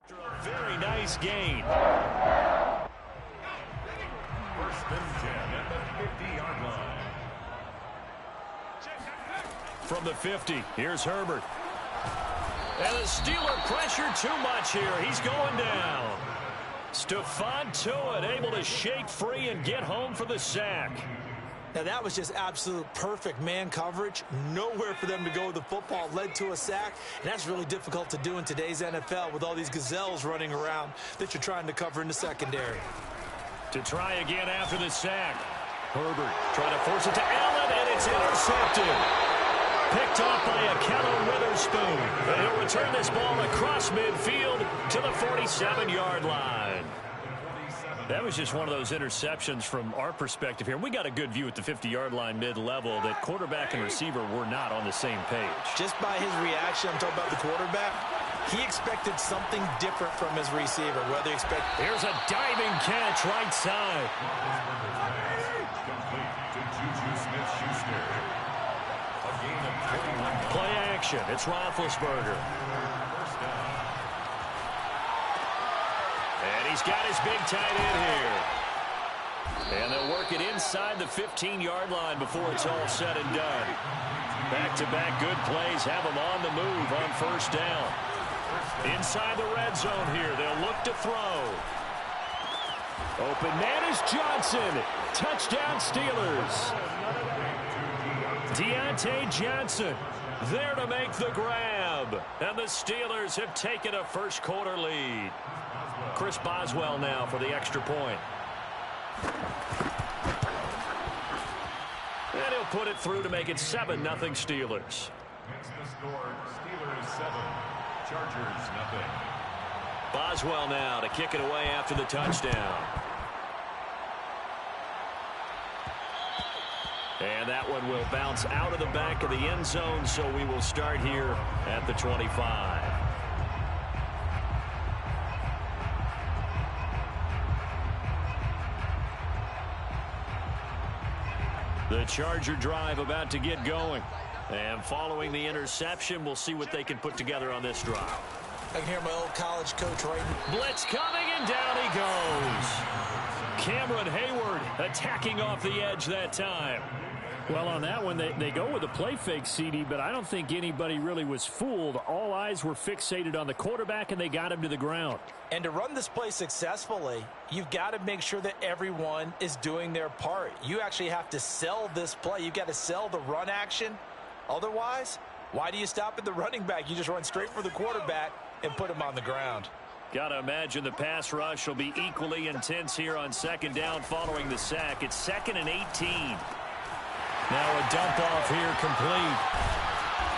Very nice gain. First and 10 at the 50-yard line. From the 50, here's Herbert. And the Steeler pressure too much here. He's going down. Stephon Tuitt able to shake free and get home for the sack. Now that was just absolute perfect man coverage. Nowhere for them to go with the football. Led to a sack. And that's really difficult to do in today's NFL with all these gazelles running around that you're trying to cover in the secondary. To try again after the sack. Herbert trying to force it to Allen, and it's intercepted. Picked off by Akello Witherspoon. And he'll return this ball across midfield to the 47-yard line. That was just one of those interceptions from our perspective here. We got a good view at the 50-yard line mid-level that quarterback and receiver were not on the same page. Just by his reaction, I'm talking about the quarterback, he expected something different from his receiver. Whether he expect. Here's a diving catch right side. Play action. It's Roethlisberger. And he's got his big tight end here. And they'll work it inside the 15-yard line before it's all said and done. Back-to-back good plays have them on the move on first down. Inside the red zone here, they'll look to throw. Open man is Johnson. Touchdown Steelers. Deontay Johnson there to make the grab. And the Steelers have taken a first quarter lead. Chris Boswell now for the extra point. And he'll put it through to make it 7-0 Steelers. Makes the score Steelers 7, Chargers 0. Boswell now to kick it away after the touchdown. And that one will bounce out of the back of the end zone, so we will start here at the 25. The Charger drive about to get going. And following the interception, we'll see what they can put together on this drive. I can hear my old college coach writing. Blitz coming, and down he goes. Cameron Hayward attacking off the edge that time. Well, on that one, they go with a play fake, CD, but I don't think anybody really was fooled. All eyes were fixated on the quarterback, and they got him to the ground. And to run this play successfully, you've got to make sure that everyone is doing their part. You actually have to sell this play. You've got to sell the run action. Otherwise, why do you stop at the running back? You just run straight for the quarterback and put him on the ground. Got to imagine the pass rush will be equally intense here on second down following the sack. It's 2nd and 18. Now a dump off here complete.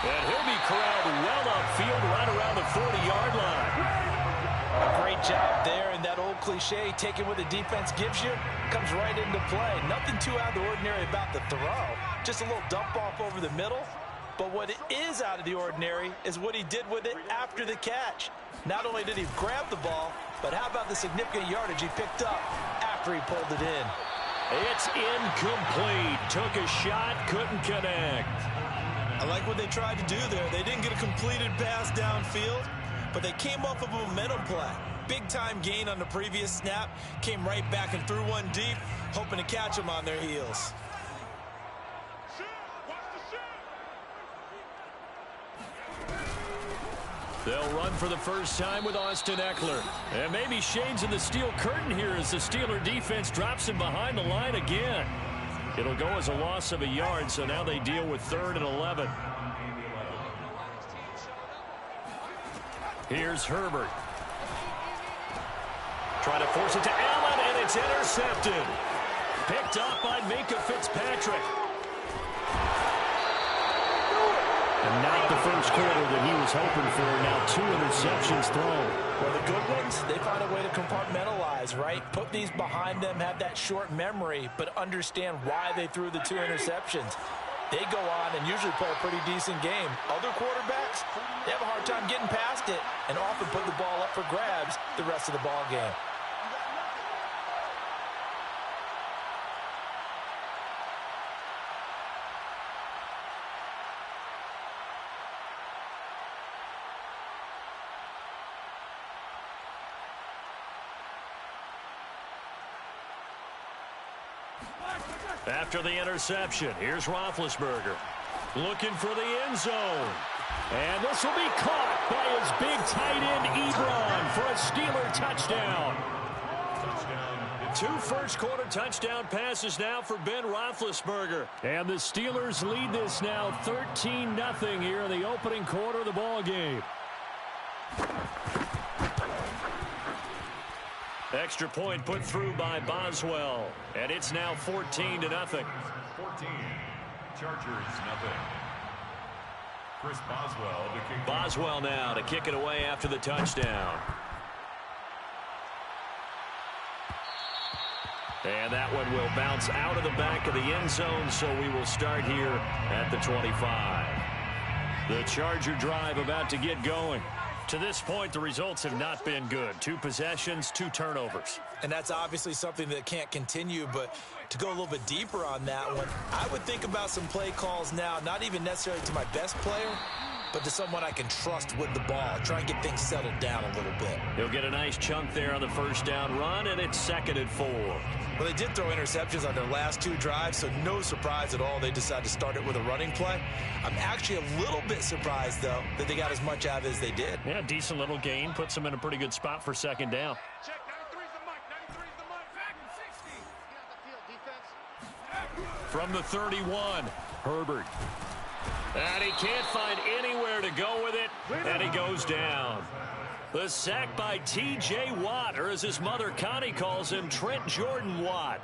And he'll be corralled well upfield right around the 40-yard line. A great job there, and that old cliche, taking what the defense gives you, comes right into play. Nothing too out of the ordinary about the throw. Just a little dump off over the middle. But what is out of the ordinary is what he did with it after the catch. Not only did he grab the ball, but how about the significant yardage he picked up after he pulled it in? It's incomplete. Took a shot, couldn't connect. I like what they tried to do there. They didn't get a completed pass downfield, but they came off of a momentum play. Big-time gain on the previous snap. Came right back and threw one deep, hoping to catch them on their heels. They'll run for the first time with Austin Eckler. And maybe shades of the steel curtain here as the Steeler defense drops him behind the line again. It'll go as a loss of a yard, so now they deal with 3rd and 11. Here's Herbert. Trying to force it to Allen, and it's intercepted. Picked up by Minkah Fitzpatrick. And not the first quarter that he was hoping for. Now 2 interceptions thrown. Well, the good ones, they find a way to compartmentalize, right? Put these behind them, have that short memory, but understand why they threw the 2 interceptions. They go on and usually play a pretty decent game. Other quarterbacks, they have a hard time getting past it and often put the ball up for grabs the rest of the ball game. After the interception, here's Roethlisberger. Looking for the end zone. And this will be caught by his big tight end, Ebron, for a Steeler touchdown. Two first-quarter touchdown passes now for Ben Roethlisberger. And the Steelers lead this now 13-0 here in the opening quarter of the ball game. Extra point put through by Boswell. And it's now 14-0. 14. Chargers, nothing. Chris Boswell to kick. Boswell now to kick it away after the touchdown. And that one will bounce out of the back of the end zone, so we will start here at the 25. The Charger drive about to get going. To this point, the results have not been good. 2 possessions, 2 turnovers. And that's obviously something that can't continue, but to go a little bit deeper on that one, I would think about some play calls now, not even necessarily to my best player, but to someone I can trust with the ball. Try and get things settled down a little bit. He'll get a nice chunk there on the first down run, and it's 2nd and 4. Well, they did throw interceptions on their last 2 drives, so no surprise at all they decided to start it with a running play. I'm actually a little bit surprised, though, that they got as much out of it as they did. Yeah, decent little gain. Puts them in a pretty good spot for 2nd down. Check, 93's the mic, 93's the mic. Back 60. Get out the field, defense. From the 31, Herbert. And he can't find anywhere to go with it, and he goes down. The sack by T.J. Watt, or as his mother Connie calls him, Trent Jordan Watt.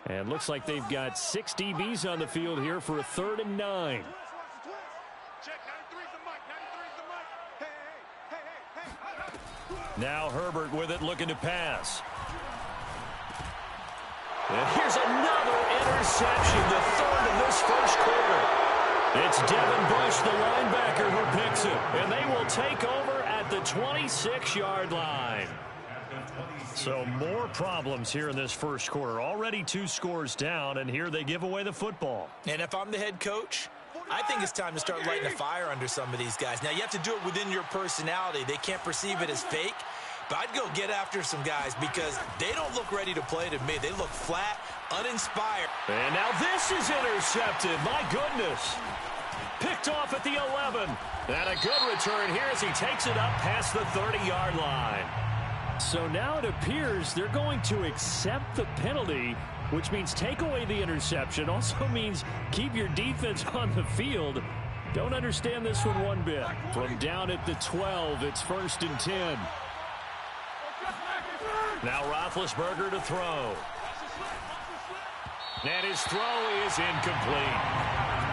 And looks like they've got 6 DBs on the field here for a 3rd and 9. Check, 93's the mic, 93's the mic. Hey. Now Herbert with it, looking to pass. And here's another interception, the 3rd of this first quarter. It's Devin Bush, the linebacker, who picks it. And they will take over at the 26-yard line. So more problems here in this first quarter. Already 2 scores down, and here they give away the football. And if I'm the head coach, I think it's time to start lighting a fire under some of these guys. Now, you have to do it within your personality. They can't perceive it as fake. But I'd go get after some guys because they don't look ready to play to me. They look flat, uninspired. And now this is intercepted. My goodness. Picked off at the 11. And a good return here as he takes it up past the 30-yard line. So now it appears they're going to accept the penalty, which means take away the interception. Also means keep your defense on the field. Don't understand this one bit. From down at the 12, it's 1st and 10. Now Roethlisberger to throw. And his throw is incomplete.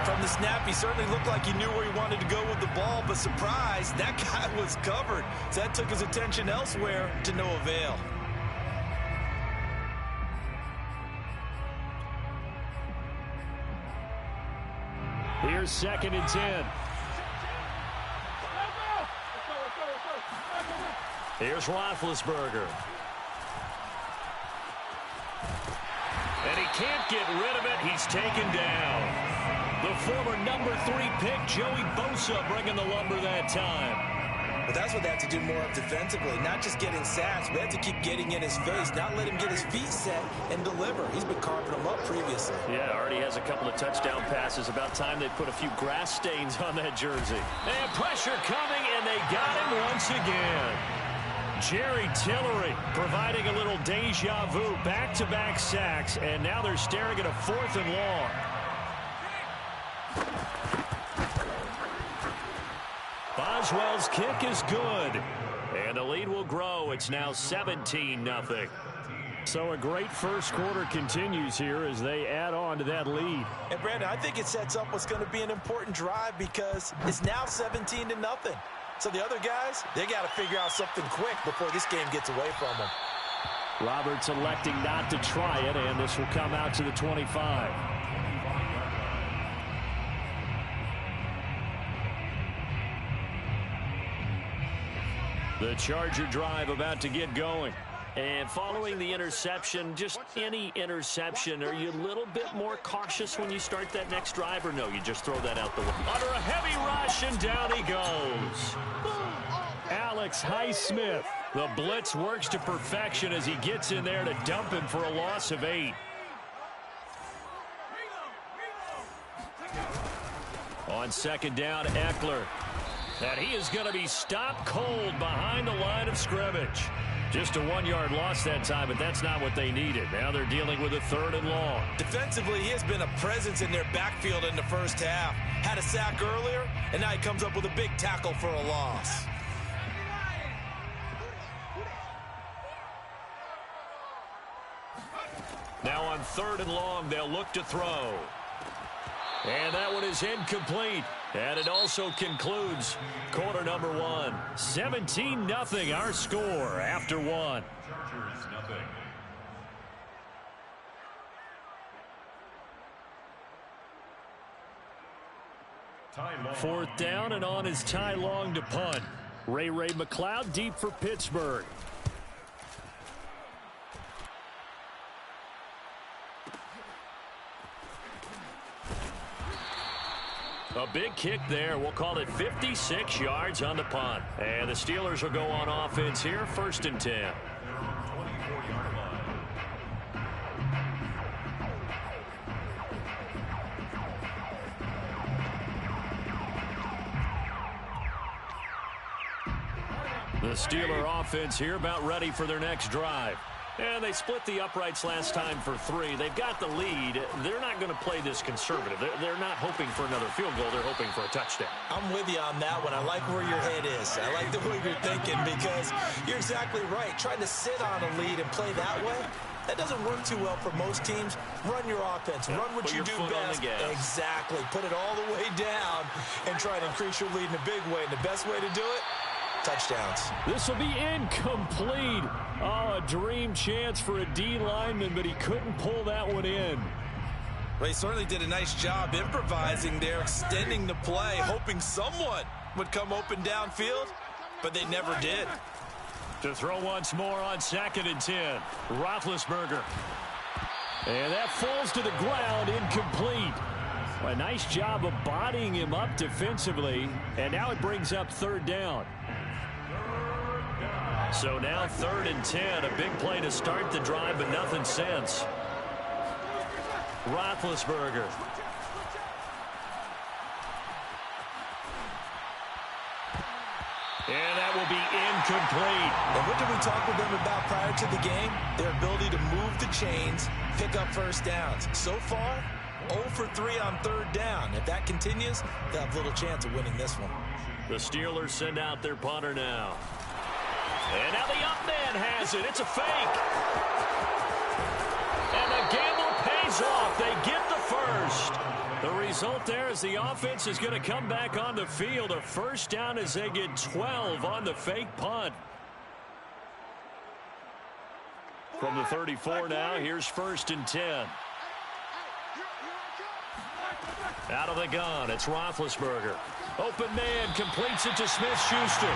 From the snap, he certainly looked like he knew where he wanted to go with the ball, but surprise, that guy was covered. So that took his attention elsewhere to no avail. Here's 2nd and 10. Here's Roethlisberger. And he can't get rid of it. He's taken down. The former number 3 pick, Joey Bosa, bringing the lumber that time. But that's what they have to do more of defensively, not just getting sacks, but they have to keep getting in his face, not let him get his feet set and deliver. He's been carving them up previously. Yeah, already has a couple of touchdown passes. About time they put a few grass stains on that jersey. And pressure coming, and they got him once again. Jerry Tillery providing a little deja vu, back-to-back sacks, and now they're staring at a 4th and long. Boswell's kick is good, and the lead will grow. It's now 17-0. So a great first quarter continues here as they add on to that lead. And Brandon, I think it sets up what's going to be an important drive because it's now 17-0. So the other guys, they got to figure out something quick before this game gets away from them. Roberts electing not to try it, and this will come out to the 25. The Charger drive about to get going. And following the interception, just any interception, are you a little bit more cautious when you start that next drive, or no, you just throw that out the way? Under a heavy rush, and down he goes. Alex Highsmith. The blitz works to perfection as he gets in there to dump him for a loss of 8. On second down, Eckler. And he is going to be stopped cold behind the line of scrimmage. Just a 1-yard loss that time, but that's not what they needed. Now they're dealing with a 3rd and long. Defensively, he has been a presence in their backfield in the first half. Had a sack earlier, and now he comes up with a big tackle for a loss. Now on 3rd and long, they'll look to throw. And that one is incomplete. And it also concludes quarter number 1. 17-0 our score after 1. Fourth down, and on is Ty Long to punt. Ray McLeod deep for Pittsburgh. A big kick there. We'll call it 56 yards on the punt. And the Steelers will go on offense here, 1st and 10. The Steeler offense here about ready for their next drive. And they split the uprights last time for 3. They've got the lead. They're not going to play this conservative. They're not hoping for another field goal. They're hoping for a touchdown. I'm with you on that one. I like where your head is. I like the way you're thinking because you're exactly right. Trying to sit on a lead and play that way, that doesn't work too well for most teams. Run your offense. Run what you do best. Exactly. Put it all the way down and try to increase your lead in a big way. And the best way to do it, touchdowns. This will be incomplete. Oh, a dream chance for a D lineman, but he couldn't pull that one in. Well, he certainly did a nice job improvising there, extending the play, hoping someone would come open downfield, but they never did. To throw once more on 2nd and 10. Roethlisberger. And that falls to the ground, incomplete. A nice job of bodying him up defensively, and now it brings up 3rd down. So now 3rd and 10, a big play to start the drive, but nothing since. Roethlisberger. And that will be incomplete. And what did we talk with them about prior to the game? Their ability to move the chains, pick up 1st downs. So far, 0 for 3 on 3rd down. If that continues, they'll have little chance of winning this one. The Steelers send out their punter now. And now the up man has it. It's a fake. And the gamble pays off. They get the first. The result there is the offense is going to come back on the field. A 1st down as they get 12 on the fake punt. From the 34 now, here's 1st and 10. Out of the gun, it's Roethlisberger. Open man completes it to Smith-Schuster.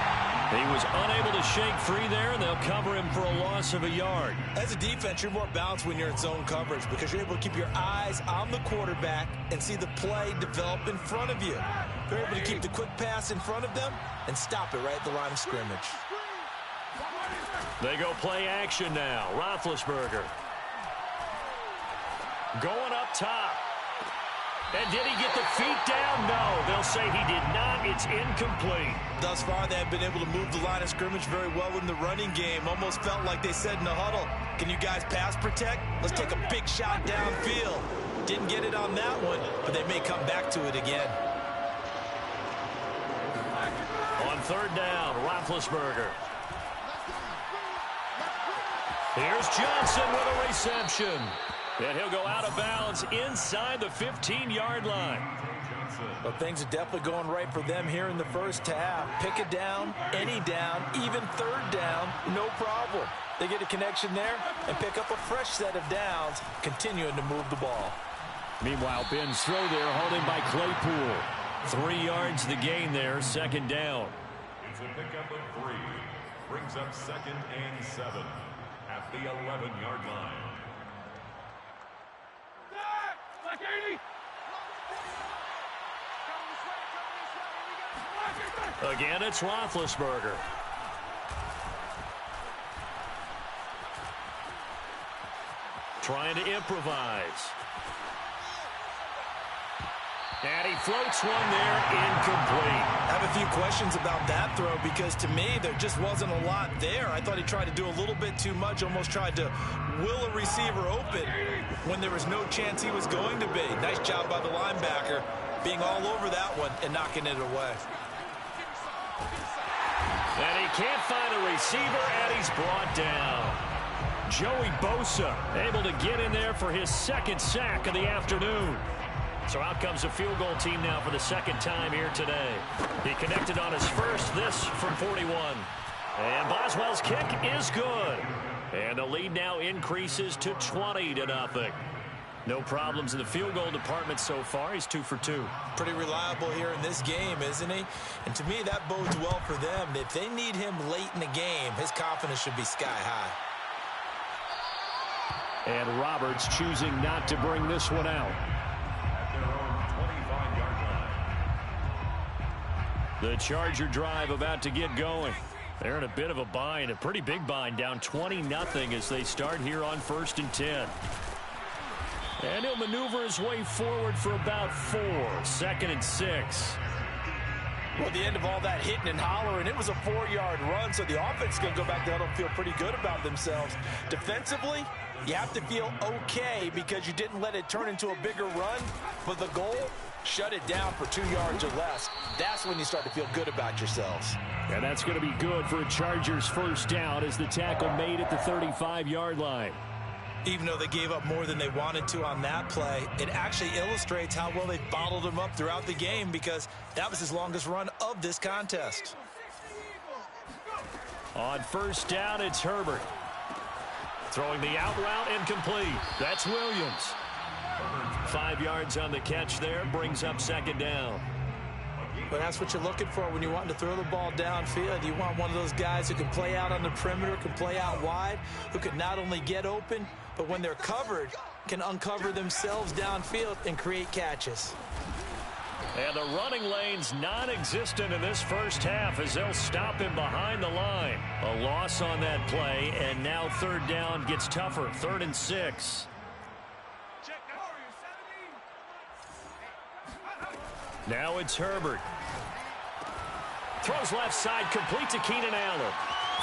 He was unable to shake free there, and they'll cover him for a loss of a yard. As a defense, you're more balanced when you're in zone coverage because you're able to keep your eyes on the quarterback and see the play develop in front of you. You're able to keep the quick pass in front of them and stop it right at the line of scrimmage. They go play action now. Roethlisberger. Going up top. And did he get the feet down? No. They'll say he did not. It's incomplete. Thus far, they have been able to move the line of scrimmage very well in the running game. Almost felt like they said in the huddle, can you guys pass protect? Let's take a big shot downfield. Didn't get it on that one, but they may come back to it again. On 3rd down, Roethlisberger. Here's Johnson with a reception. And he'll go out of bounds inside the 15-yard line. Well, things are definitely going right for them here in the first half. Pick it down, any down, even 3rd down, no problem. They get a connection there and pick up a fresh set of downs, continuing to move the ball. Meanwhile, Ben's throw there, holding by Claypool. 3 yards the gain there, 2nd down. It's a pickup of 3. Brings up 2nd and 7. the 11-yard line. Again, it's Roethlisberger. Trying to improvise. And he floats one there, incomplete. I have a few questions about that throw because to me there just wasn't a lot there. I thought he tried to do a little bit too much, almost tried to will a receiver open when there was no chance he was going to be. Nice job by the linebacker being all over that one and knocking it away. And he can't find a receiver, and he's brought down. Joey Bosa able to get in there for his second sack of the afternoon. So out comes a field goal team now for the second time here today. He connected on his first, this from 41. And Boswell's kick is good. And the lead now increases to 20-0. No problems in the field goal department so far. He's 2 for 2. Pretty reliable here in this game, isn't he? And to me, that bodes well for them. If they need him late in the game, his confidence should be sky high. And Roberts choosing not to bring this one out. At their own 25-yard line. The Charger drive about to get going. They're in a bit of a bind, a pretty big bind, down 20-0 as they start here on 1st and 10. And he'll maneuver his way forward for about 4. 2nd and 6. Well, at the end of all that hitting and hollering, it was a 4-yard run, so the offense is going to go back down and feel pretty good about themselves. Defensively, you have to feel okay because you didn't let it turn into a bigger run, but the goal, shut it down for 2 yards or less. That's when you start to feel good about yourselves. And that's going to be good for a Chargers first down as the tackle made at the 35-yard line. Even though they gave up more than they wanted to on that play, it actually illustrates how well they bottled him up throughout the game because that was his longest run of this contest. On 1st down, it's Herbert. Throwing the out route, incomplete. That's Williams. 5 yards on the catch there, brings up 2nd down. But that's what you're looking for when you're wanting to throw the ball downfield. You want one of those guys who can play out on the perimeter, can play out wide, who can not only get open, but when they're covered, can uncover themselves downfield and create catches. And the running lane's non-existent in this first half as they'll stop him behind the line. A loss on that play, and now 3rd down gets tougher. 3rd and 6. Now it's Herbert. Throws left side, complete to Keenan Allen.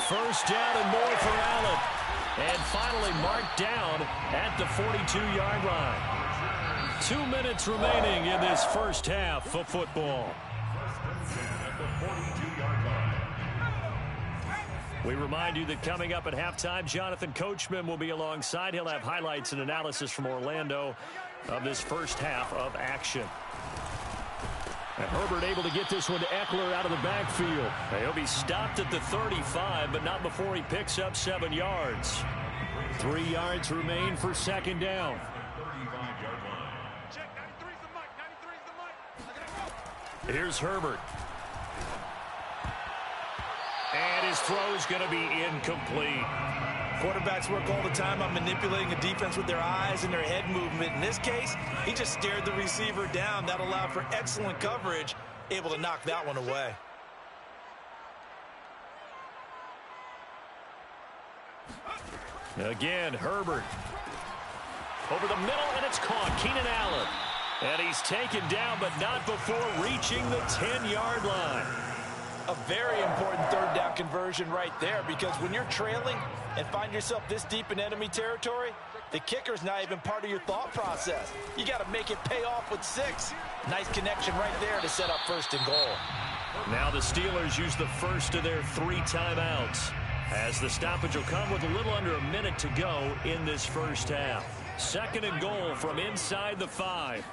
1st down and more for Allen. And finally marked down at the 42-yard line. 2 minutes remaining in this first half of football. At the 42-yard line. We remind you that coming up at halftime, Jonathan Coachman will be alongside. He'll have highlights and analysis from Orlando of this first half of action. And Herbert able to get this one to Eckler out of the backfield. He'll be stopped at the 35, but not before he picks up 7 yards. 3 yards remain for 2nd down. Here's Herbert. And his throw's going to be incomplete. Quarterbacks work all the time on manipulating a defense with their eyes and their head movement. In this case, he just stared the receiver down. That allowed for excellent coverage, able to knock that one away. Again, Herbert. Over the middle, and it's caught. Keenan Allen. And he's taken down, but not before reaching the 10-yard line. A very important 3rd down conversion right there because when you're trailing and find yourself this deep in enemy territory, the kicker's not even part of your thought process. You got to make it pay off with 6. Nice connection right there to set up 1st and goal. Now the Steelers use the first of their 3 timeouts as the stoppage will come with a little under a minute to go in this first half. 2nd and goal from inside the 5.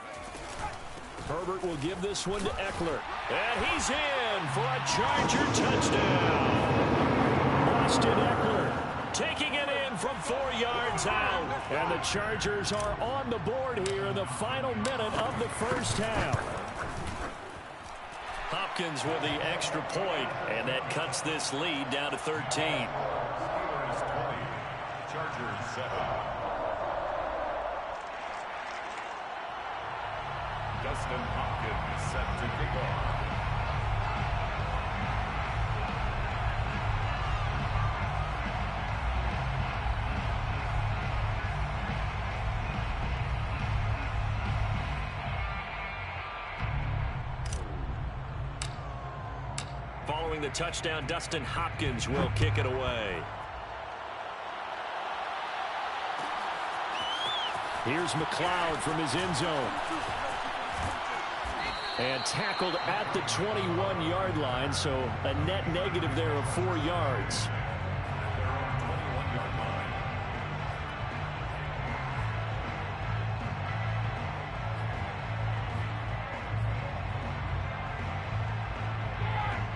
Herbert will give this one to Eckler. And he's in for a Charger touchdown. Austin Eckler taking it in from 4 yards out. And the Chargers are on the board here in the final minute of the first half. Hopkins with the extra point, and that cuts this lead down to 13. 7. Dustin Hopkins set to kick off. Following the touchdown, Dustin Hopkins will kick it away. Here's McLeod from his end zone. And tackled at the 21-yard line, so a net negative there of 4 yards.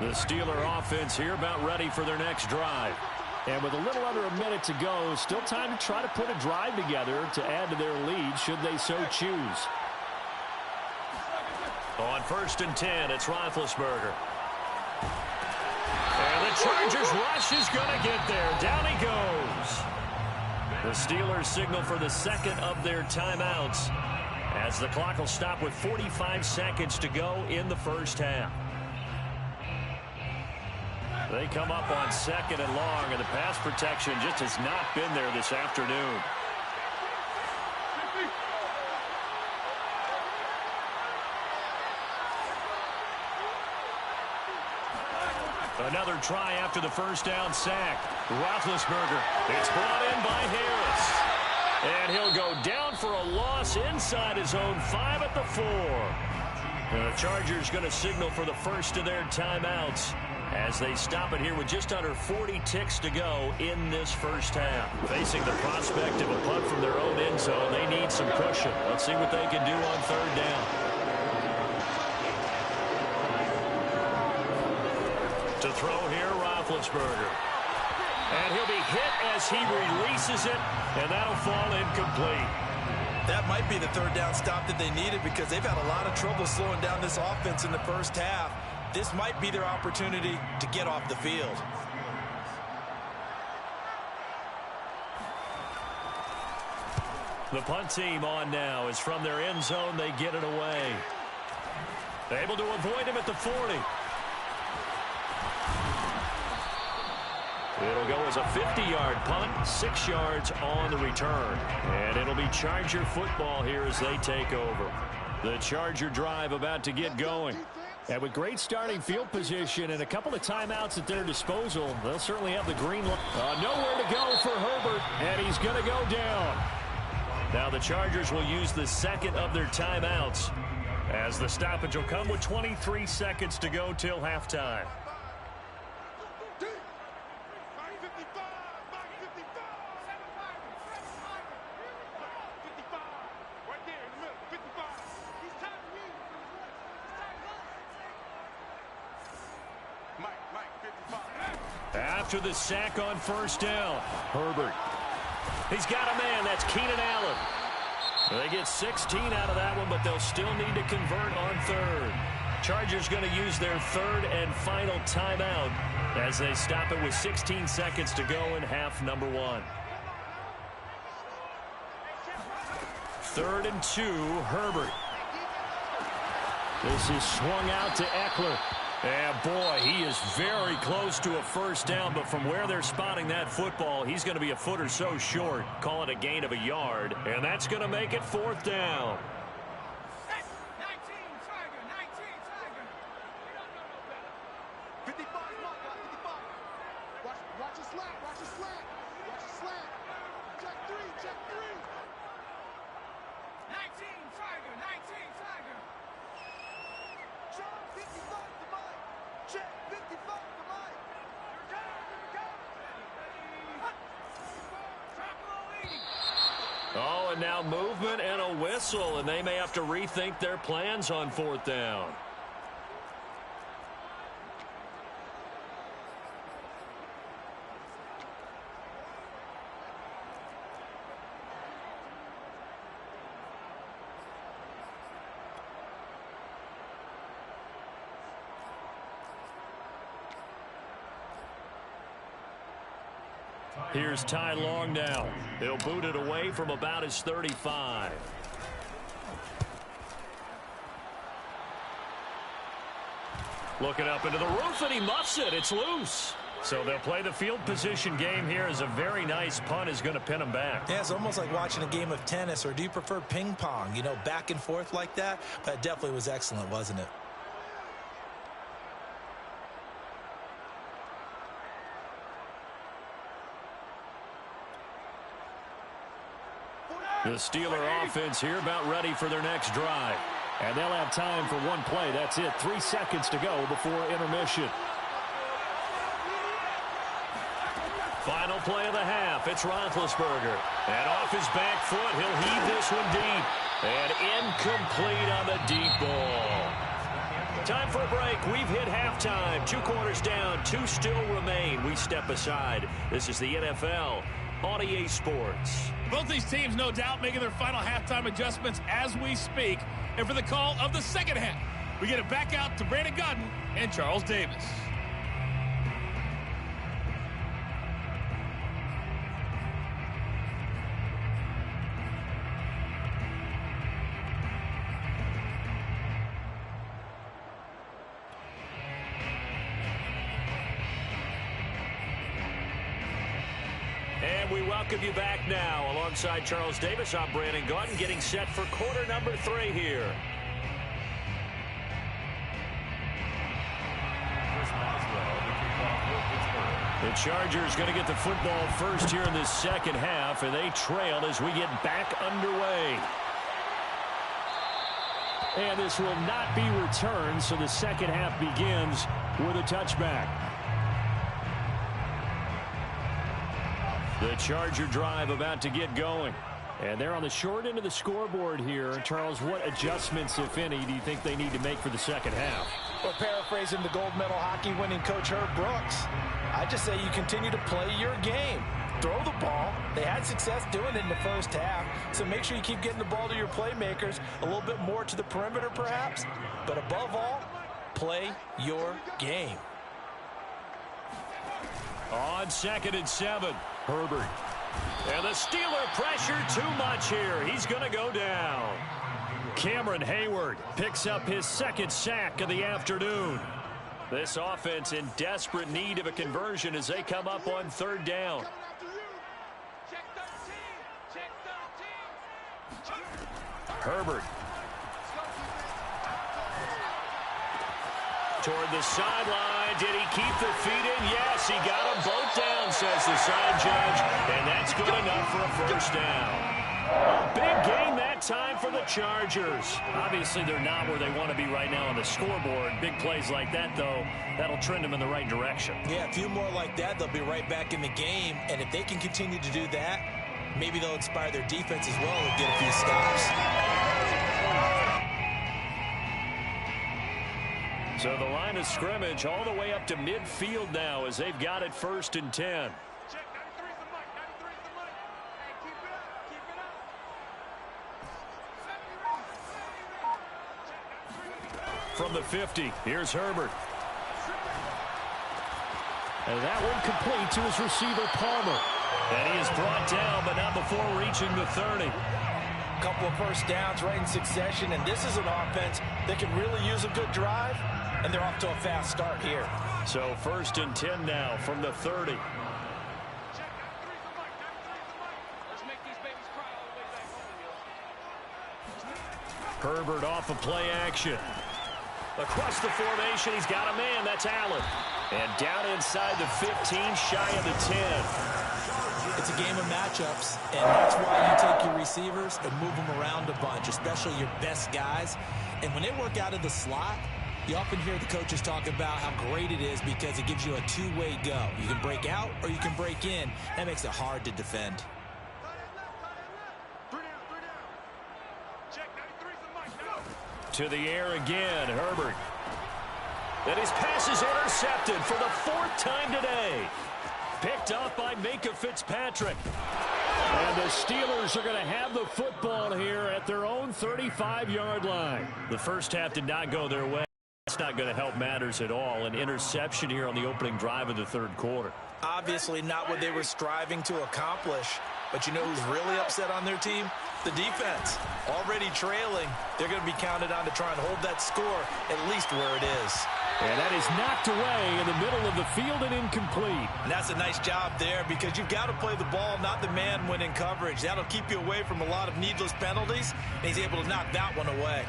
The Steeler offense here about ready for their next drive. And with a little under a minute to go, still time to try to put a drive together to add to their lead should they so choose. On 1st and 10, it's Roethlisberger. And the Chargers rush is going to get there. Down he goes. The Steelers signal for the second of their timeouts as the clock will stop with 45 seconds to go in the first half. They come up on 2nd and long, and the pass protection just has not been there this afternoon. Another try after the first down sack. Roethlisberger. It's brought in by Harris. And he'll go down for a loss inside his own 5 at the 4. And the Chargers going to signal for the first of their timeouts as they stop it here with just under 40 ticks to go in this first half. Facing the prospect of a punt from their own end zone, they need some cushion. Let's see what they can do on 3rd down. To throw here, Roethlisberger. And he'll be hit as he releases it, and that'll fall incomplete. That might be the 3rd down stop that they needed because they've had a lot of trouble slowing down this offense in the first half. This might be their opportunity to get off the field. The punt team on now is from their end zone. They get it away. Able to avoid him at the 40. It'll go as a 50-yard punt, 6 yards on the return. And it'll be Charger football here as they take over. The Charger drive about to get going. And with great starting field position and a couple of timeouts at their disposal, they'll certainly have the green light. Nowhere to go for Herbert, and he's going to go down. Now the Chargers will use the second of their timeouts as the stoppage will come with 23 seconds to go till halftime. After the sack on 1st down, Herbert. He's got a man. That's Keenan Allen. They get 16 out of that one, but they'll still need to convert on 3rd. Chargers going to use their 3rd and final timeout as they stop it with 16 seconds to go in half number 1. 3rd and 2, Herbert. This is swung out to Eckler. And boy, he is very close to a first down, but from where they're spotting that football, he's going to be a foot or so short. Call it a gain of a yard, and that's going to make it 4th down. 55, watch the slant. Check 3. 19, Tiger. Check 55 to Mike. Check 55 to Mike. Oh, and now movement and a whistle, and they may have to rethink their plans on 4th down. Here's Ty Long now. He'll boot it away from about his 35. Looking up into the roof, and he muffs it. It's loose. So they'll play the field position game here as a very nice punt is going to pin them back. Yeah, it's almost like watching a game of tennis, or do you prefer ping pong? You know, back and forth like that? But it definitely was excellent, wasn't it? The Steeler offense here about ready for their next drive. And they'll have time for one play. That's it. 3 seconds to go before intermission. Final play of the half. It's Roethlisberger. And off his back foot, he'll heave this one deep. And incomplete on the deep ball. Time for a break. We've hit halftime. 2 quarters down. 2 still remain. We step aside. This is the NFL on EA Sports. Both these teams, no doubt, making their final halftime adjustments as we speak. And for the call of the second half, we get it back out to Brandon Gaudin and Charles Davis. And we welcome you back now. Alongside Charles Davis, I'm Brandon Gaudin, getting set for quarter number 3 here. The Chargers going to get the football first here in the second half, and they trail as we get back underway. And this will not be returned, so the second half begins with a touchback. The Charger drive about to get going. And they're on the short end of the scoreboard here. Charles, what adjustments, if any, do you think they need to make for the second half? Well, paraphrasing the gold medal hockey winning coach Herb Brooks, I just say you continue to play your game. Throw the ball. They had success doing it in the first half, so make sure you keep getting the ball to your playmakers, a little bit more to the perimeter perhaps, but above all, play your game. On 2nd and 7, Herbert. And the Steeler pressure too much here. He's going to go down. Cameron Hayward picks up his 2nd sack of the afternoon. This offense in desperate need of a conversion as they come up on 3rd down. Herbert. Toward the sideline. Did he keep the feet in? Yes, he got them both down, says the side judge. And that's good enough for a 1st down. A big game that time for the Chargers. Obviously, they're not where they want to be right now on the scoreboard. Big plays like that, though, that'll trend them in the right direction. Yeah, a few more like that, they'll be right back in the game. And if they can continue to do that, maybe they'll inspire their defense as well and get a few stops. So the line of scrimmage all the way up to midfield now as they've got it 1st and 10. From the 50, here's Herbert. And that one complete to his receiver, Palmer. And he is brought down, but not before reaching the 30. A couple of 1st downs right in succession, and this is an offense that can really use a good drive, and they're off to a fast start here. So 1st and 10 now from the 30. Herbert off of play action. Across the formation, he's got a man. That's Allen. And down inside the 15, shy of the 10. It's a game of matchups, and that's why you take your receivers and move them around a bunch, especially your best guys. And when they work out of the slot, you often hear the coaches talk about how great it is because it gives you a 2-way go. You can break out or you can break in. That makes it hard to defend. To the air again, Herbert. And his pass is intercepted for the 4th time today. Picked off by Minka Fitzpatrick. And the Steelers are going to have the football here at their own 35-yard line. The first half did not go their way. That's not going to help matters at all. An interception here on the opening drive of the 3rd quarter. Obviously not what they were striving to accomplish. But you know who's really upset on their team? The defense. Already trailing, they're going to be counted on to try and hold that score at least where it is. And that is knocked away in the middle of the field and incomplete. And that's a nice job there because you've got to play the ball, not the man when in coverage. That'll keep you away from a lot of needless penalties, and he's able to knock that one away.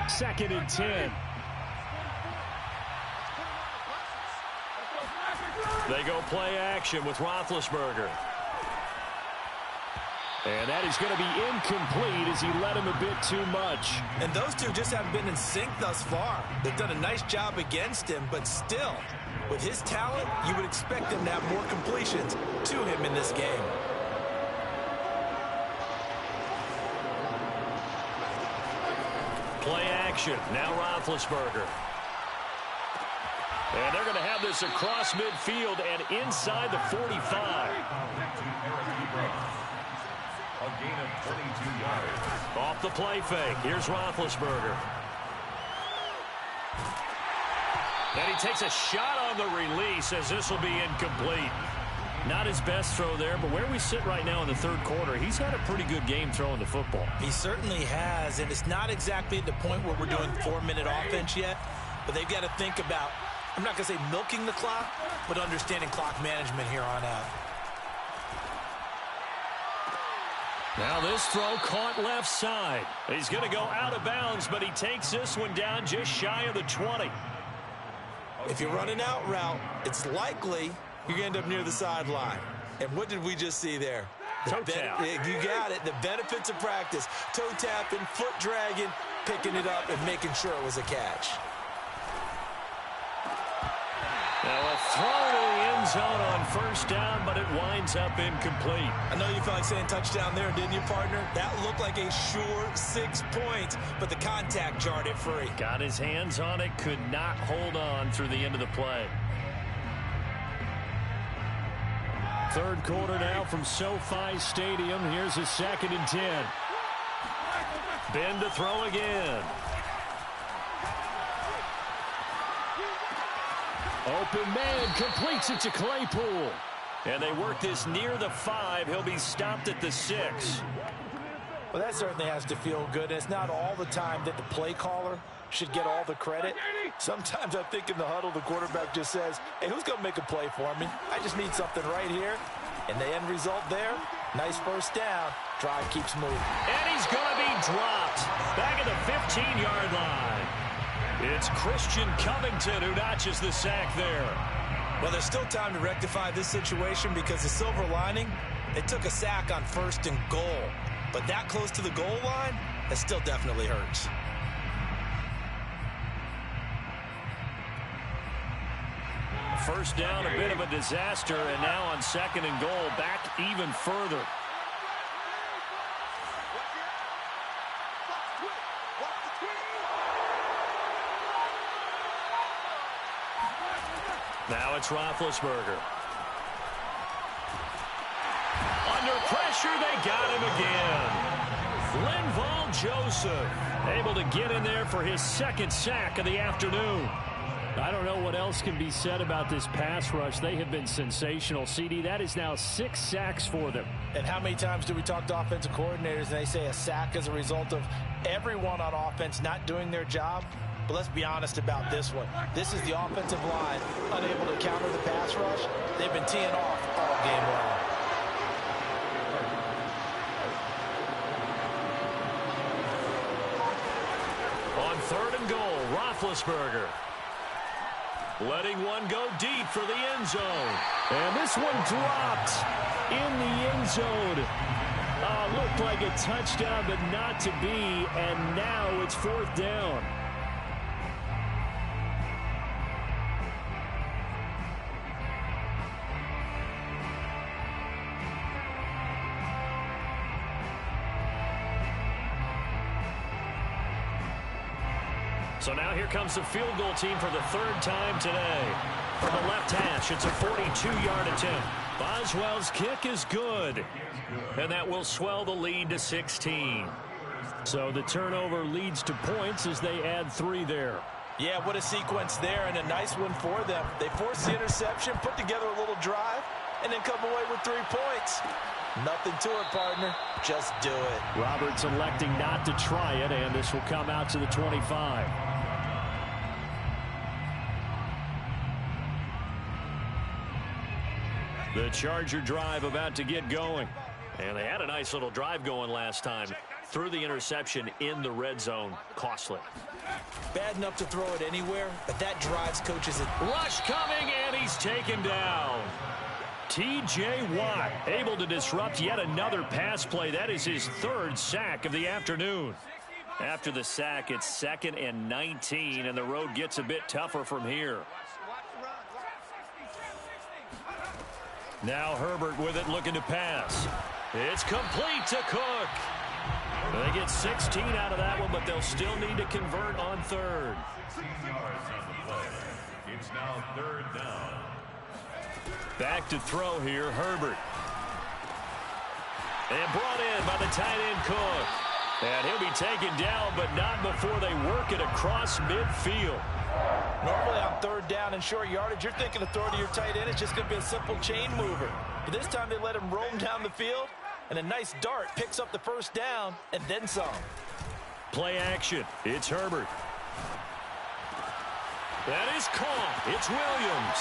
2nd and 10. They go play action with Roethlisberger. And that is going to be incomplete as he led him a bit too much. And those two just haven't been in sync thus far. They've done a nice job against him, but still, with his talent, you would expect him to have more completions to him in this game. Play action. Now Roethlisberger. And they're going to have this across midfield and inside the 45. A gain of 22 yards. Off the play fake. Here's Roethlisberger. And he takes a shot on the release as this will be incomplete. Not his best throw there, but where we sit right now in the 3rd quarter, he's had a pretty good game throwing the football. He certainly has, and it's not exactly at the point where we're doing 4-minute offense yet, but they've got to think about, I'm not going to say milking the clock, but understanding clock management here on out. Now this throw caught left side. He's going to go out of bounds, but he takes this one down just shy of the 20. If you run an out route, it's likely you're going to end up near the sideline. And what did we just see there? Toe tap. You got it. The benefits of practice. Toe tapping, foot dragging, picking it up, and making sure it was a catch. Now a throw to the end zone on 1st down, but it winds up incomplete. I know you felt like saying touchdown there, didn't you, partner? That looked like a sure 6 points, but the contact jarred it free. Got his hands on it, could not hold on through the end of the play. 3rd quarter now from SoFi Stadium. Here's a 2nd and 10. Ben to throw again. Open man, completes it to Claypool. And they work this near the 5. He'll be stopped at the 6. Well, that certainly has to feel good. And it's not all the time that the play caller should get all the credit. Sometimes I think in the huddle, the quarterback just says, hey, who's going to make a play for me? I just need something right here. And the end result there, nice 1st down. Drive keeps moving. And he's going to be dropped back at the 15-yard line. It's Christian Covington who notches the sack there. Well, there's still time to rectify this situation because the silver lining, they took a sack on 1st and goal. But that close to the goal line, that still definitely hurts. First down, a bit of a disaster, and now on 2nd and goal, back even further. Now it's Roethlisberger. Under pressure, they got him again. Linval Joseph able to get in there for his 2nd sack of the afternoon. I don't know what else can be said about this pass rush. They have been sensational. CD, that is now 6 sacks for them. And how many times do we talk to offensive coordinators and they say a sack as a result of everyone on offense not doing their job? But let's be honest about this one. This is the offensive line unable to counter the pass rush. They've been teeing off all game long. On 3rd and goal, Roethlisberger. Letting one go deep for the end zone. And this one dropped in the end zone. Looked like a touchdown, but not to be. And now it's 4th down. So now here comes the field goal team for the 3rd time today. From the left hash, it's a 42-yard attempt. Boswell's kick is good. And that will swell the lead to 16. So the turnover leads to points as they add 3 there. Yeah, what a sequence there, and a nice one for them. They forced the interception, put together a little drive, and then come away with 3 points. Nothing to it, partner. Just do it. Roberts electing not to try it, and this will come out to the 25. The Charger drive about to get going. And they had a nice little drive going last time. Threw the interception in the red zone. Costly. Bad enough to throw it anywhere, but that drives coaches. Rush coming, and he's taken down. T.J. Watt able to disrupt yet another pass play. That is his 3rd sack of the afternoon. After the sack, it's 2nd and 19, and the road gets a bit tougher from here. Now Herbert with it, looking to pass. It's complete to Cook. They get 16 out of that one, but they'll still need to convert on 3rd. 16 yards on the play. It's now 3rd down. Back to throw here, Herbert. And brought in by the tight end Cook. And he'll be taken down, but not before they work it across midfield. Normally on 3rd down and short yardage, you're thinking of throwing to your tight end. It's just going to be a simple chain mover. But this time they let him roam down the field, and a nice dart picks up the 1st down and then some. Play action. It's Herbert. That is caught. It's Williams.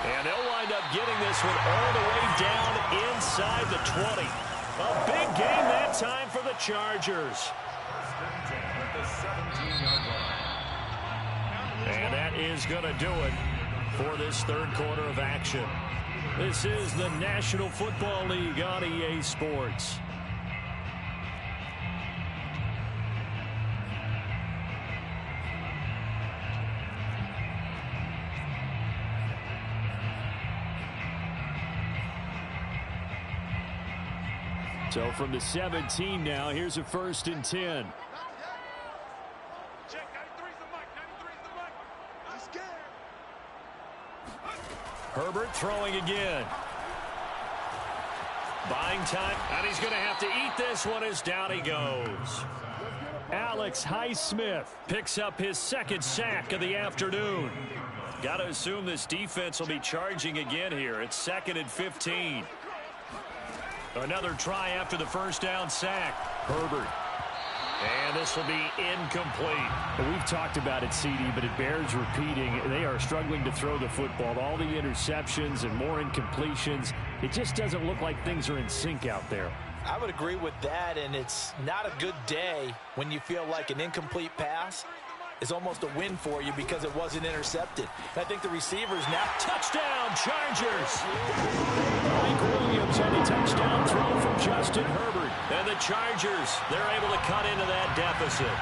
And they'll wind up getting this one all the way down inside the 20. A big game that time for the Chargers. And that is going to do it for this 3rd quarter of action. This is the National Football League on EA Sports. So from the 17 now, here's a 1st and 10. Check, 93's the mic, 93's the mic. I'm scared. Herbert throwing again. Buying time, and he's going to have to eat this one as down he goes. Alex Highsmith picks up his 2nd sack of the afternoon. Got to assume this defense will be charging again here. It's 2nd and 15. Another try after the 1st down sack. Herbert. And this will be incomplete. We've talked about it, CD, but it bears repeating. They are struggling to throw the football. All the interceptions and more incompletions. It just doesn't look like things are in sync out there. I would agree with that, and it's not a good day when you feel like an incomplete pass is almost a win for you because it wasn't intercepted. And I think the receivers now... Touchdown, Chargers! Mike Williams on the touchdown throw from Justin Herbert. And the Chargers, they're able to cut into that deficit.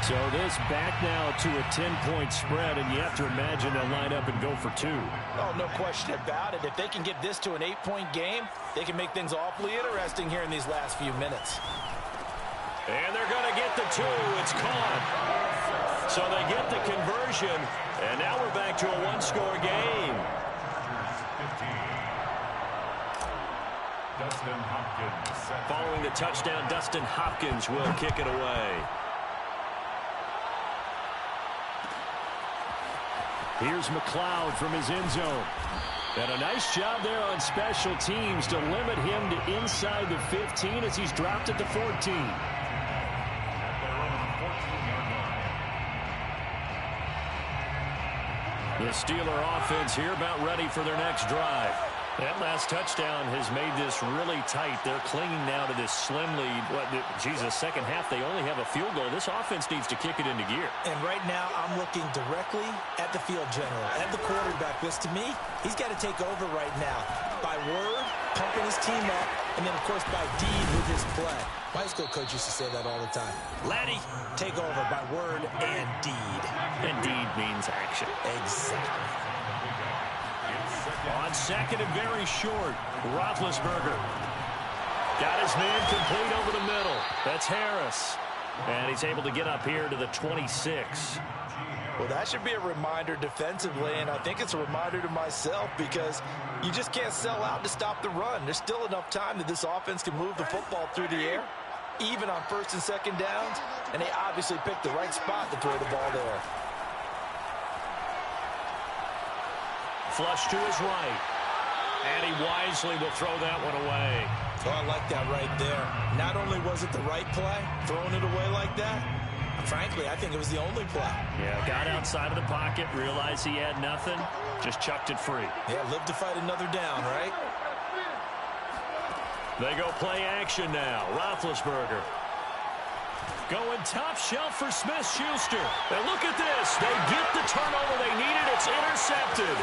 So this back now to a 10-point spread, and you have to imagine they'll line up and go for 2. Oh, no question about it. If they can get this to an 8-point game, they can make things awfully interesting here in these last few minutes. And they're going to get the 2. It's caught. So they get the conversion, and now we're back to a 1-score game. Dustin Hopkins. Following the touchdown, Dustin Hopkins will kick it away. Here's McLeod from his end zone. And a nice job there on special teams to limit him to inside the 15 as he's dropped at the 14. The Steeler offense here about ready for their next drive. That last touchdown has made this really tight. They're clinging now to this slim lead. Jesus, second half, they only have a field goal. This offense needs to kick it into gear. And right now, I'm looking directly at the field general, at the quarterback. Because to me, he's got to take over right now. By word, pumping his team up, and then, of course, by deed with his play. My high school coach used to say that all the time. Laddie, take over by word and deed. And deed means action. Exactly. On 2nd and very short, Roethlisberger. Got his man complete over the middle. That's Harris. And he's able to get up here to the 26. Well, that should be a reminder defensively, and I think it's a reminder to myself because you just can't sell out to stop the run. There's still enough time that this offense can move the football through the air. even on first and second downs, and they obviously picked the right spot to throw the ball there. Flush to his right. And he wisely will throw that one away. Oh, I like that right there. Not only was it the right play, throwing it away like that, frankly, I think it was the only play. Yeah, got outside of the pocket, realized he had nothing, just chucked it free. Yeah, live to fight another down, right? They go play action now. Roethlisberger. Going top shelf for Smith-Schuster. And look at this. They get the turnover they needed. It's intercepted.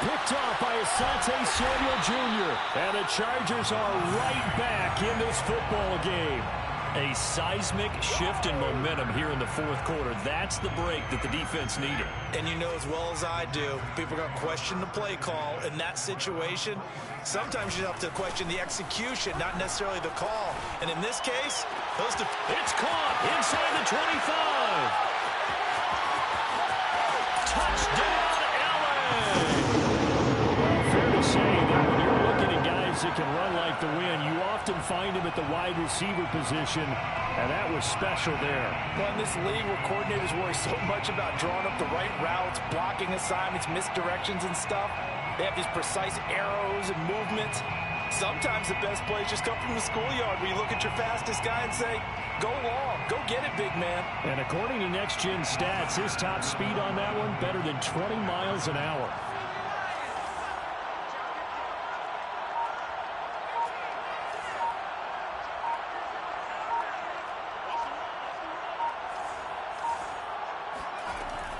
Picked off by Asante Samuel Jr. And the Chargers are right back in this football game. A seismic shift in momentum here in the fourth quarter. That's the break that the defense needed. And you know as well as I do, people are going to question the play call in that situation. Sometimes you have to question the execution, not necessarily the call. And in this case, it's caught inside the 25. Touchdown, Allen! Well, fair to say that when you're looking at guys that can run like the wind, you often find him at the wide receiver position, and that was special there. Well, in this league where coordinators worry so much about drawing up the right routes, blocking assignments, misdirections and stuff, they have these precise arrows and movements. Sometimes the best plays just come from the schoolyard where you look at your fastest guy and say, go long, go get it, big man. And according to Next Gen Stats, his top speed on that one, better than 20 miles an hour.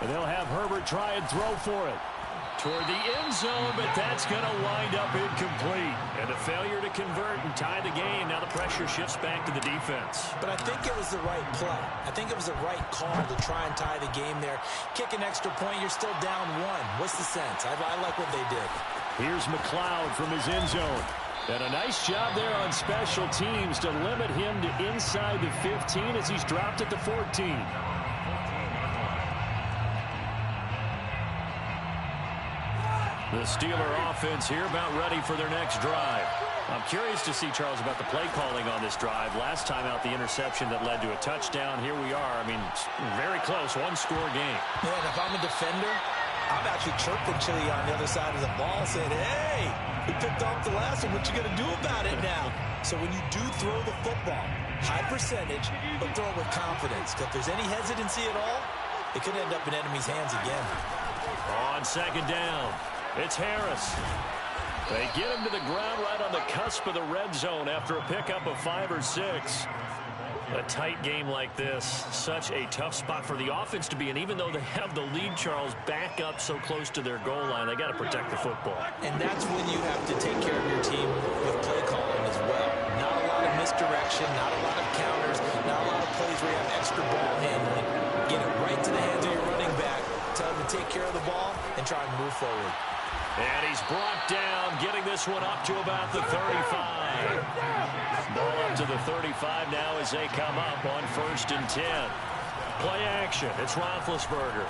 And they'll have Herbert try and throw for it. Toward the end zone, but that's going to wind up incomplete. And a failure to convert and tie the game. Now the pressure shifts back to the defense. But I think it was the right play. I think it was the right call to try and tie the game there. Kick an extra point, you're still down one. What's the sense? I like what they did. Here's McLeod from his end zone. And a nice job there on special teams to limit him to inside the 15 as he's dropped at the 14. The Steeler offense here about ready for their next drive. I'm curious to see, Charles, about the play calling on this drive. Last time out, the interception that led to a touchdown. Here we are. I mean, very close, one-score game. Yeah, and if I'm a defender, I'm actually chirping Chili on the other side of the ball saying, hey, we picked off the last one. What you going to do about it now? So when you do throw the football, high percentage, but throw it with confidence. If there's any hesitancy at all, it could end up in enemy's hands again. On second down. It's Harris. They get him to the ground right on the cusp of the red zone after a pickup of 5 or 6. A tight game like this, such a tough spot for the offense to be in. Even though they have the lead, Charles, back up so close to their goal line, they got to protect the football. And that's when you have to take care of your team with play calling as well. Not a lot of misdirection, not a lot of counters, not a lot of plays where you have extra ball handling. Get it right to the hands of your running back, tell him to take care of the ball, and try and move forward. And he's brought down, getting this one up to about the 35. Ball up to the 35 now as they come up on 1st and 10. Play action. It's Roethlisberger.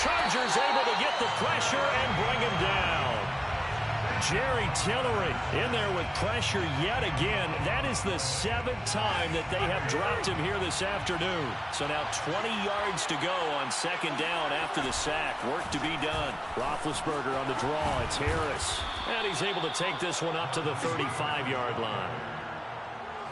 Chargers able to get the pressure and bring him down. Jerry Tillery in there with pressure yet again. That is the 7th time that they have dropped him here this afternoon. So now 20 yards to go on second down after the sack. Work to be done. Roethlisberger on the draw. It's Harris. And he's able to take this one up to the 35-yard line.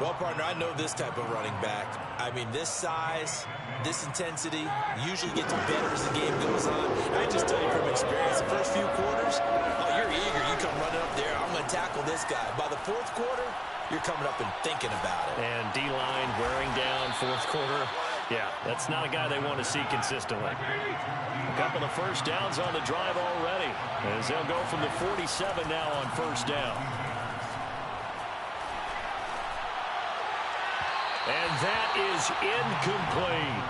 Well, partner, I know this type of running back. I mean, this size, this intensity usually gets better as the game goes on. I just tell you from experience, the first few quarters, oh, you're eager. You come running up there. I'm going to tackle this guy. By the 4th quarter, you're coming up and thinking about it. And D-line wearing down 4th quarter. Yeah, that's not a guy they want to see consistently. A couple of first downs on the drive already, as they'll go from the 47 now on 1st down. And that is incomplete.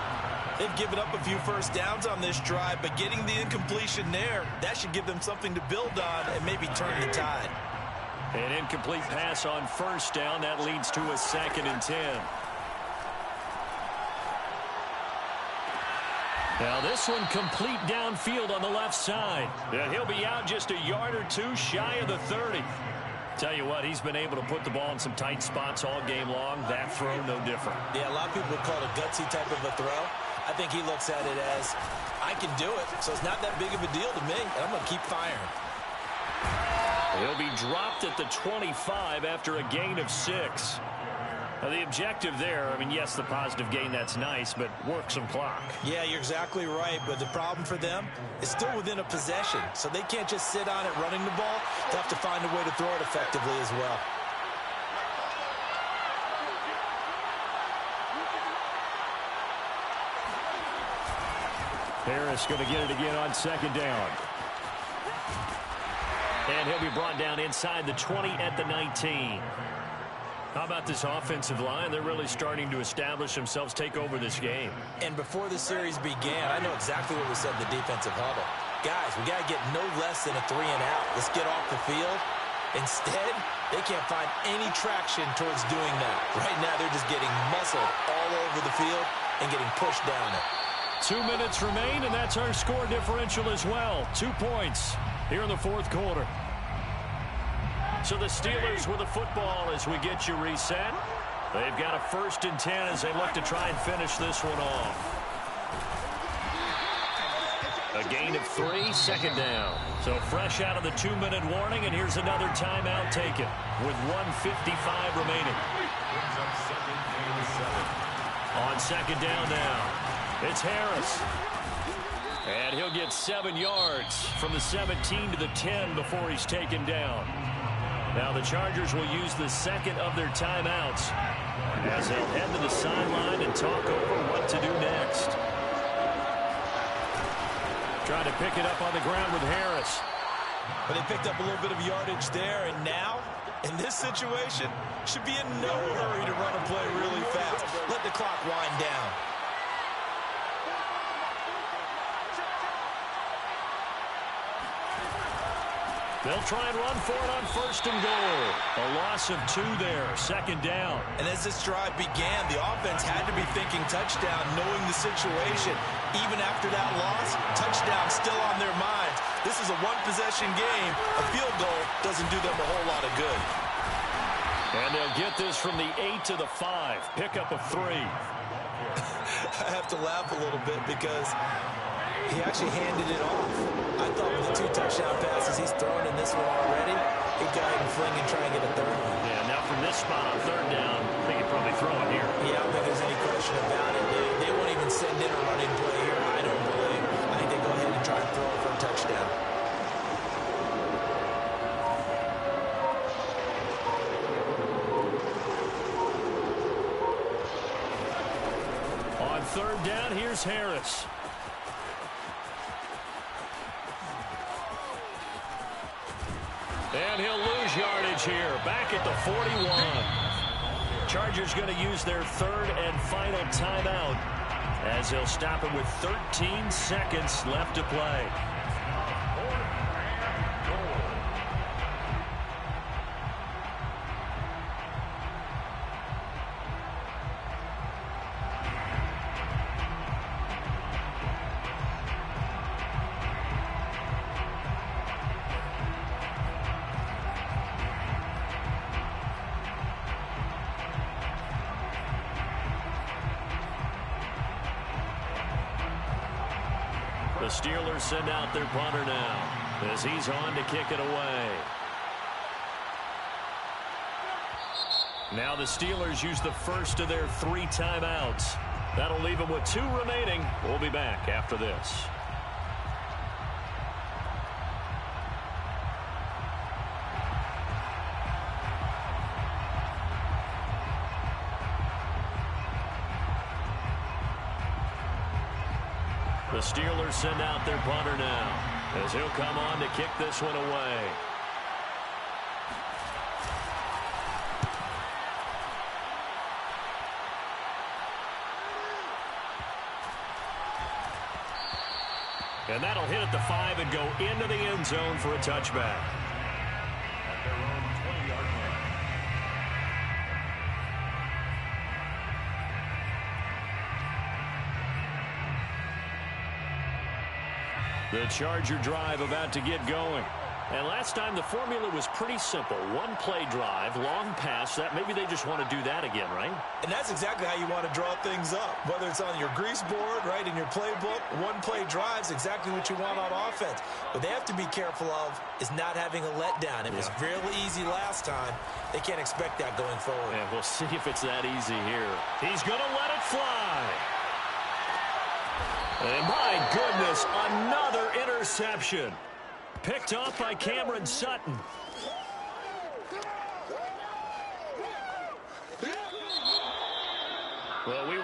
They've given up a few first downs on this drive, but getting the incompletion there, that should give them something to build on and maybe turn the tide. An incomplete pass on 1st down. That leads to a 2nd and 10. Now this one complete downfield on the left side. And he'll be out just a yard or two shy of the 30. Tell you what, he's been able to put the ball in some tight spots all game long. That throw, no different. Yeah, a lot of people would call it a gutsy type of a throw. I think he looks at it as, I can do it, so it's not that big of a deal to me, and I'm going to keep firing. He'll be dropped at the 25 after a gain of 6. Now, the objective there, I mean, yes, the positive gain, that's nice, but work some clock. Yeah, you're exactly right, but the problem for them is still within a possession, so they can't just sit on it running the ball. They have to find a way to throw it effectively as well. Harris going to get it again on second down. And he'll be brought down inside the 20 at the 19. How about this offensive line? They're really starting to establish themselves, take over this game. And before the series began, I know exactly what was said in the defensive huddle. Guys, we got to get no less than a 3-and-out. Let's get off the field. Instead, they can't find any traction towards doing that. Right now, they're just getting muscled all over the field and getting pushed down it. 2 minutes remain, and that's our score differential as well. 2 points here in the fourth quarter. So the Steelers with the football as we get you reset. They've got a 1st and 10 as they look to try and finish this one off. A gain of 3, second down. So fresh out of the 2-minute warning, and here's another timeout taken with 1:55 remaining. On second down now, it's Harris. And he'll get 7 yards from the 17 to the 10 before he's taken down. Now the Chargers will use the second of their timeouts as they'll head to the sideline and talk over what to do next. Trying to pick it up on the ground with Harris. But they picked up a little bit of yardage there, and now, in this situation, should be in no hurry to run a play really fast. Let the clock wind down. They'll try and run for it on 1st and goal. A loss of 2 there, second down. And as this drive began, the offense had to be thinking touchdown, knowing the situation. Even after that loss, touchdown still on their minds. This is a one-possession game. A field goal doesn't do them a whole lot of good. And they'll get this from the 8 to the 5. Pickup of 3. I have to laugh a little bit because he actually handed it off. I thought with the 2 touchdown passes he's thrown in this one already, he'd go ahead and fling and try and get a 3rd one. Yeah, now from this spot on 3rd down, I think he'd probably throw it here. Yeah, I don't think there's any question about it. They won't even send in a running play here, I don't believe. I think they go ahead and try and throw it for a touchdown. On 3rd down, here's Harris. And he'll lose yardage here, back at the 41. Chargers going to use their 3rd and final timeout as they'll stop it with 13 seconds left to play. The Steelers send out their punter now as he's on to kick it away. Now the Steelers use the first of their 3 timeouts. That'll leave them with 2 remaining. We'll be back after this. The Steelers send out their punter now as he'll come on to kick this one away. And that'll hit at the 5 and go into the end zone for a touchback. At their own 20-yard line. The Charger drive about to get going. And last time the formula was pretty simple. One play drive, long pass. That maybe they just want to do that again, right? And that's exactly how you want to draw things up. Whether it's on your grease board, right, in your playbook, one play drive's exactly what you want on offense. What they have to be careful of is not having a letdown. It was really easy last time. They can't expect that going forward. Yeah, we'll see if it's that easy here. He's going to let it fly. And my goodness, another interception. Picked off by Cameron Sutton. Well, we were